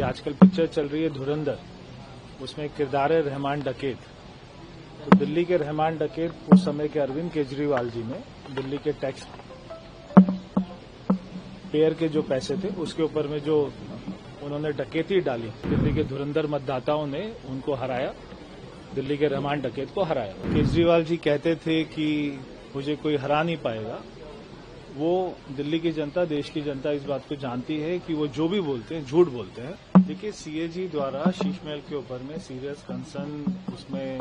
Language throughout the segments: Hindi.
आजकल पिक्चर चल रही है धुरंधर, उसमें किरदार है रहमान डकैत। तो दिल्ली के रहमान डकैत उस समय के अरविंद केजरीवाल जी ने दिल्ली के टैक्स पेयर के जो पैसे थे उसके ऊपर में जो उन्होंने डकैती डाली, दिल्ली के धुरंधर मतदाताओं ने उनको हराया, दिल्ली के रहमान डकैत को हराया। केजरीवाल जी कहते थे कि मुझे कोई हरा नहीं पाएगा। वो दिल्ली की जनता, देश की जनता इस बात को जानती है कि वो जो भी बोलते हैं झूठ बोलते हैं। देखिए, सीएजी द्वारा शीश महल के ऊपर में सीरियस कंसर्न उसमें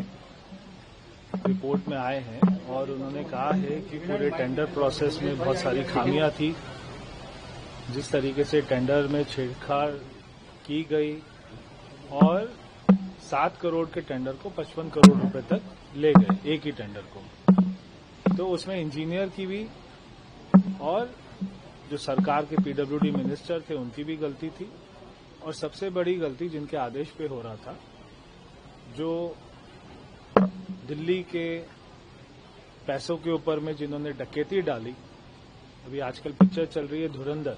रिपोर्ट में आए हैं और उन्होंने कहा है कि पूरे टेंडर प्रोसेस में बहुत सारी खामियां थी। जिस तरीके से टेंडर में छेड़छाड़ की गई और 7 करोड़ के टेंडर को 55 करोड़ रुपए तक ले गए, एक ही टेंडर को। तो उसमें इंजीनियर की भी और जो सरकार के पीडब्ल्यूडी मिनिस्टर थे उनकी भी गलती थी। और सबसे बड़ी गलती जिनके आदेश पे हो रहा था, जो दिल्ली के पैसों के ऊपर में जिन्होंने डकैती डाली, अभी आजकल पिक्चर चल रही है धुरंधर,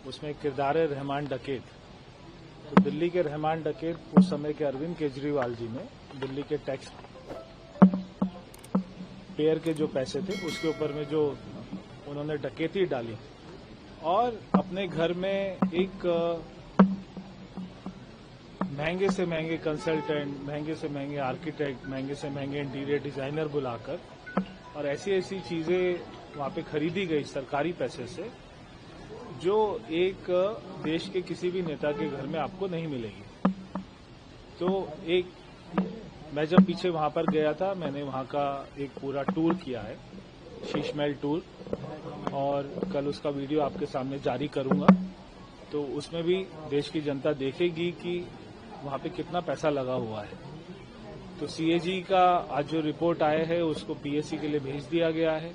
उसमें किरदार है रहमान डकैत। तो दिल्ली के रहमान डकैत उस समय के अरविंद केजरीवाल जी ने दिल्ली के टैक्स पेयर के जो पैसे थे उसके ऊपर में जो उन्होंने डकैती डाली और अपने घर में एक महंगे से महंगे कंसल्टेंट, महंगे से महंगे आर्किटेक्ट, महंगे से महंगे इंटीरियर डिजाइनर बुलाकर और ऐसी ऐसी चीजें वहां पे खरीदी गई सरकारी पैसे से जो एक देश के किसी भी नेता के घर में आपको नहीं मिलेगी। तो एक मैं जब पीछे वहां पर गया था, मैंने वहां का एक पूरा टूर किया है, शीश महल टूर, और कल उसका वीडियो आपके सामने जारी करूंगा। तो उसमें भी देश की जनता देखेगी कि वहां पे कितना पैसा लगा हुआ है। तो सीएजी का आज जो रिपोर्ट आया है उसको पीएससी के लिए भेज दिया गया है।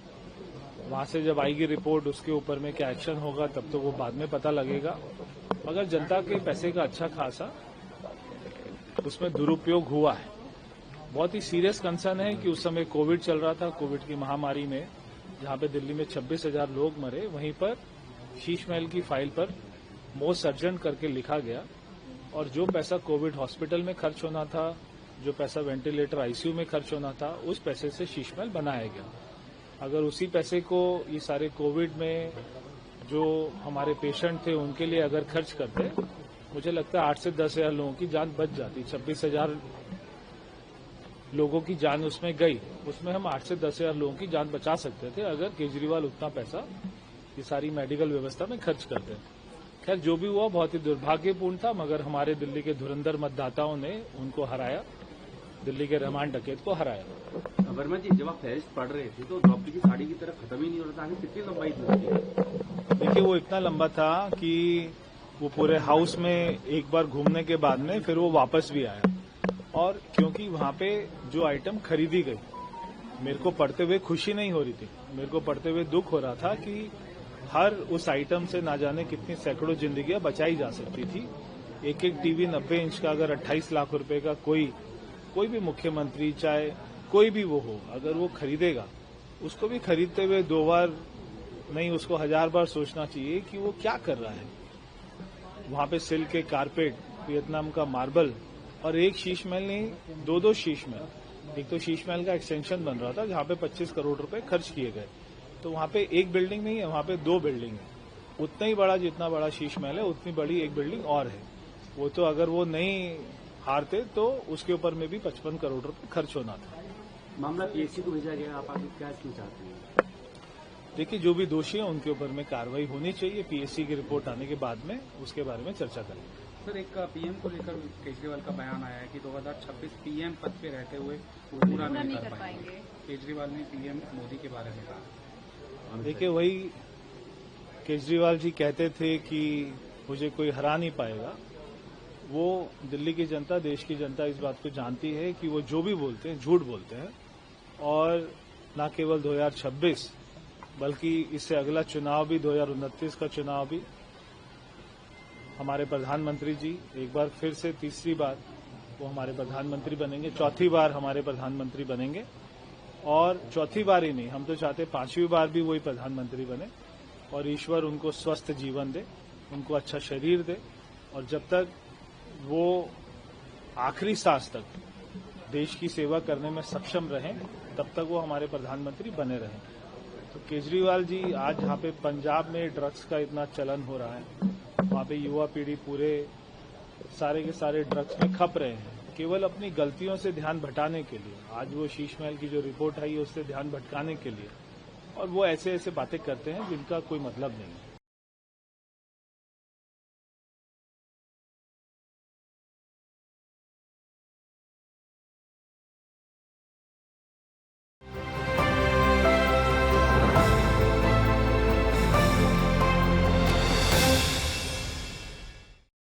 वहां से जब आएगी रिपोर्ट उसके ऊपर में क्या एक्शन होगा तब तो वो बाद में पता लगेगा। मगर जनता के पैसे का अच्छा खासा उसमें दुरुपयोग हुआ है। बहुत ही सीरियस कंसर्न है कि उस समय कोविड चल रहा था, कोविड की महामारी में जहां पे दिल्ली में 26,000 लोग मरे, वहीं पर शीश महल की फाइल पर मोस्ट अर्जेंट करके लिखा गया और जो पैसा कोविड हॉस्पिटल में खर्च होना था, जो पैसा वेंटिलेटर आईसीयू में खर्च होना था, उस पैसे से शीश महल बनाया गया। अगर उसी पैसे को ये सारे कोविड में जो हमारे पेशेंट थे उनके लिए अगर खर्च करते, मुझे लगता है 8 से 10,000 लोगों की जान बच जाती। 26,000 लोगों की जान उसमें गई, उसमें हम 8 से 10,000 लोगों की जान बचा सकते थे अगर केजरीवाल उतना पैसा ये सारी मेडिकल व्यवस्था में खर्च करते। खैर, जो भी हुआ बहुत ही दुर्भाग्यपूर्ण था, मगर हमारे दिल्ली के धुरंधर मतदाताओं ने उनको हराया, दिल्ली के रहमान डकैत को हराया। वर्मा जी, जब आप फहरिस्त पढ़ रहे थे तो द्रौपदी की साड़ी की तरफ खत्म ही नहीं हो रहा था, आगे कितनी लंबाई थी? देखिए, वो इतना लंबा था कि वो पूरे हाउस में एक बार घूमने के बाद में फिर वो वापस भी आया। और क्योंकि वहां पे जो आइटम खरीदी गई, मेरे को पढ़ते हुए खुशी नहीं हो रही थी, मेरे को पढ़ते हुए दुख हो रहा था कि हर उस आइटम से ना जाने कितनी सैकड़ों जिंदगियां बचाई जा सकती थी। एक एक टीवी 90 इंच का अगर 28 लाख रुपए का कोई भी मुख्यमंत्री, चाहे कोई भी वो हो, अगर वो खरीदेगा, उसको भी खरीदते हुए 2 बार नहीं, उसको 1000 बार सोचना चाहिए कि वो क्या कर रहा है। वहां पे सिल्क के कारपेट, वियतनाम का मार्बल, और एक शीश महल नहीं, 2 शीश महल। एक तो शीश महल का एक्सटेंशन बन रहा था जहां पे 25 करोड़ रुपए खर्च किए गए। तो वहां पे एक बिल्डिंग नहीं है, वहां पे 2 बिल्डिंग है। उतना ही बड़ा, जितना बड़ा शीश महल है उतनी बड़ी एक बिल्डिंग और है। वो तो अगर वो नहीं हारते तो उसके ऊपर में भी 55 करोड़ रुपए खर्च होना था। मामला पीएससी को भेजा गया, आप आगे क्या क्यों चाहते हैं? देखिए, जो भी दोषी है उनके ऊपर में कार्रवाई होनी चाहिए। पीएससी की रिपोर्ट आने के बाद में उसके बारे में चर्चा करेंगे। सर, एक पीएम को लेकर केजरीवाल का बयान आया है कि 2026 पीएम पद पे रहते हुए वो पूरा नहीं कर पाएंगे। केजरीवाल ने पीएम मोदी के बारे में कहा। देखिए, वही केजरीवाल जी कहते थे कि मुझे कोई हरा नहीं पाएगा। वो दिल्ली की जनता, देश की जनता इस बात को जानती है कि वो जो भी बोलते हैं झूठ बोलते हैं। और न केवल 2026 बल्कि इससे अगला चुनाव भी, 2029 का चुनाव भी, हमारे प्रधानमंत्री जी एक बार फिर से तीसरी बार वो हमारे प्रधानमंत्री बनेंगे, चौथी बार हमारे प्रधानमंत्री बनेंगे। और चौथी बार ही नहीं, हम तो चाहते 5वीं बार भी वही प्रधानमंत्री बने और ईश्वर उनको स्वस्थ जीवन दे, उनको अच्छा शरीर दे और जब तक वो आखिरी सांस तक देश की सेवा करने में सक्षम रहें तब तक वो हमारे प्रधानमंत्री बने रहें। तो केजरीवाल जी आज जहाँ पे पंजाब में ड्रग्स का इतना चलन हो रहा है, वहाँ पे युवा पीढ़ी पूरे सारे के सारे ड्रग्स में खप रहे हैं, केवल अपनी गलतियों से ध्यान भटकाने के लिए। आज वो शीश महल की जो रिपोर्ट आई है उससे ध्यान भटकाने के लिए, और वो ऐसे ऐसे बातें करते हैं जिनका कोई मतलब नहीं है।